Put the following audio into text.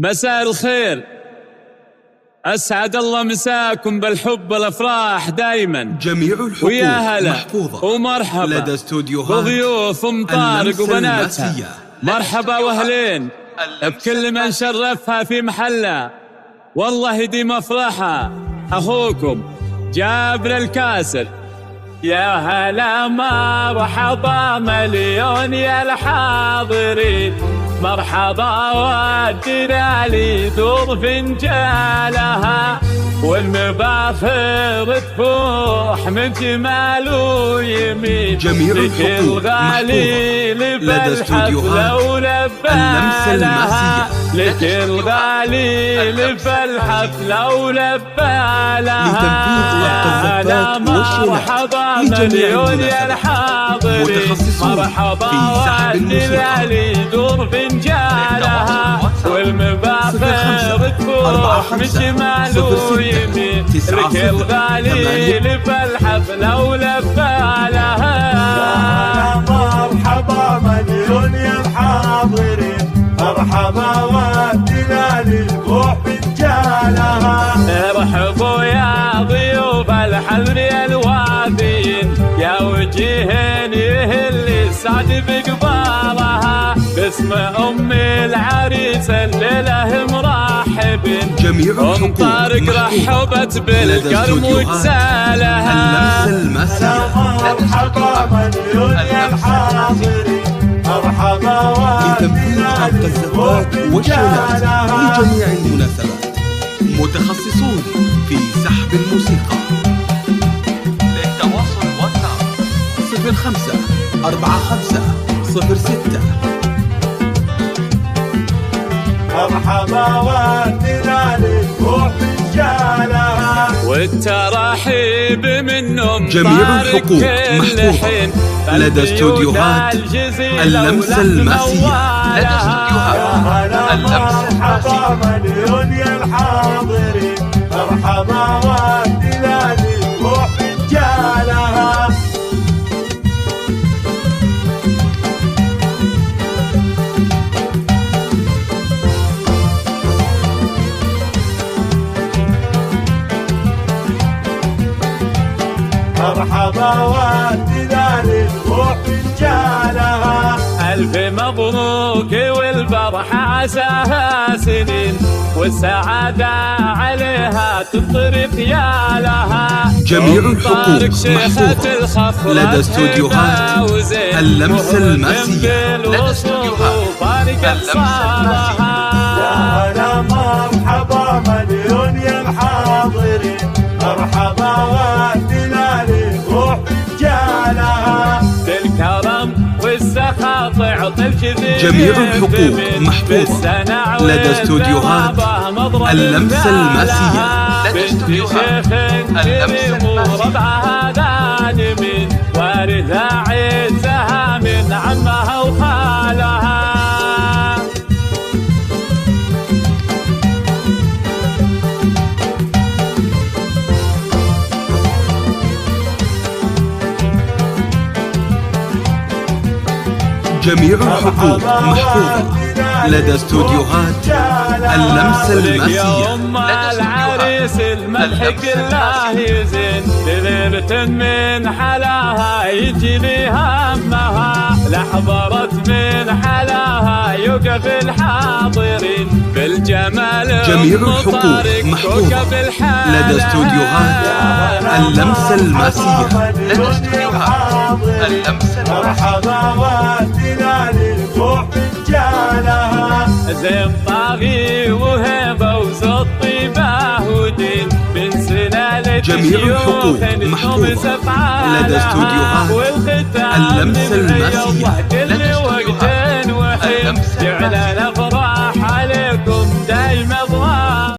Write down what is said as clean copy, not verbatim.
مساء الخير، أسعد الله مساكم بالحب والأفراح دايما. جميع الحقوق ويا هلا محفوظة ومرحبا لدى استوديوهات بضيوف أم طارق وبناتها. مرحبا وأهلين بكل من شرفها في محلها، والله يديم أفراحها. أخوكم جابر الكاسر. يا هلا مرحبا مليون يا الحاضرين، مرحبا والدلالي دور فنجالها، والمباخر تفوح من جمال ويمين. جميع الحقوق محفوظة لدى استوديوهات اللمسة الماسية. لك الغالي لفالحفلة ولبالها. لتنفيذ القذافات والشيلات لجميع المناسبات. متخصصون في سحب الموسيقى. دور فنجالها والمباخر تفوح من شمال ويمين. لك الغالي لفالحفلة ولبالها. مرحبا مليون يا الحاضرين، مرحبا والدلال تفوح فنجالها. ارحبوا يا ضيوف الحلم الوافيين، يا وجيهين يهل السعد بقبالها، باسم ام العريس الليله مرحبين. جميع ام طارق رحبت بالكرم وجزالها. اللمسة الماسية. مرحبا مليون يا الحاضرين، مرحبا لتنفيذ القذافات والشيلات لجميع المناسبات. متخصصون في سحب الموسيقى. للتواصل واتساب 05 45 06. مرحبا والدلال تفوح فنجالها. والتراحيب منهم جميع الحقوق محفوظة لدى استوديوهات اللمسة الماسية. لدى استوديوهات اللمسة الماسية. مرحبا مليون يا الحاضرين، مرحبا والدلال تفوح فنجالها. مرحبا والدلال تفوح فنجالها. ألف مبروك والفرحة عساها سنين، والسعادة عليها تطرق يا لها. جميع الحقوق محفوظة لدى استوديوهات اللمسة الماسية. لدى استوديوهات اللمسة الماسية. يا هلا مرحبا مليون يا الحاضرين، مرحبا والدلال تفوح فنجالها. بالكرم والسخاء تعطي الكثير. جميع الحقوق محفوظة لدى استوديوهات اللمسة الماسية. لدى استوديوهات اللمسة الماسية. وربعها ذالمين وارثها عزها من عمها وخالها. جميع الحقوق محفوظة لدى استوديوهات اللمسة الماسية. لدى العريس الملح كله يزين، بغيرة من حلاها يجي لي همها. لحضرت من حلاها يوقف الحاضرين بالجمال. جميع الحقوق محفوظة لدى استوديوهات اللمسة الماسية. لدى استوديوهات اللمسة الماسية. مرحبا والدلال تفوح فنجالها. زين طاغي وهبة وزط طيبة ودين، من سلالة جميع الحقوق محفوظة لدى استوديوهات اللمسة الماسية. كل وقت وحين جعلنا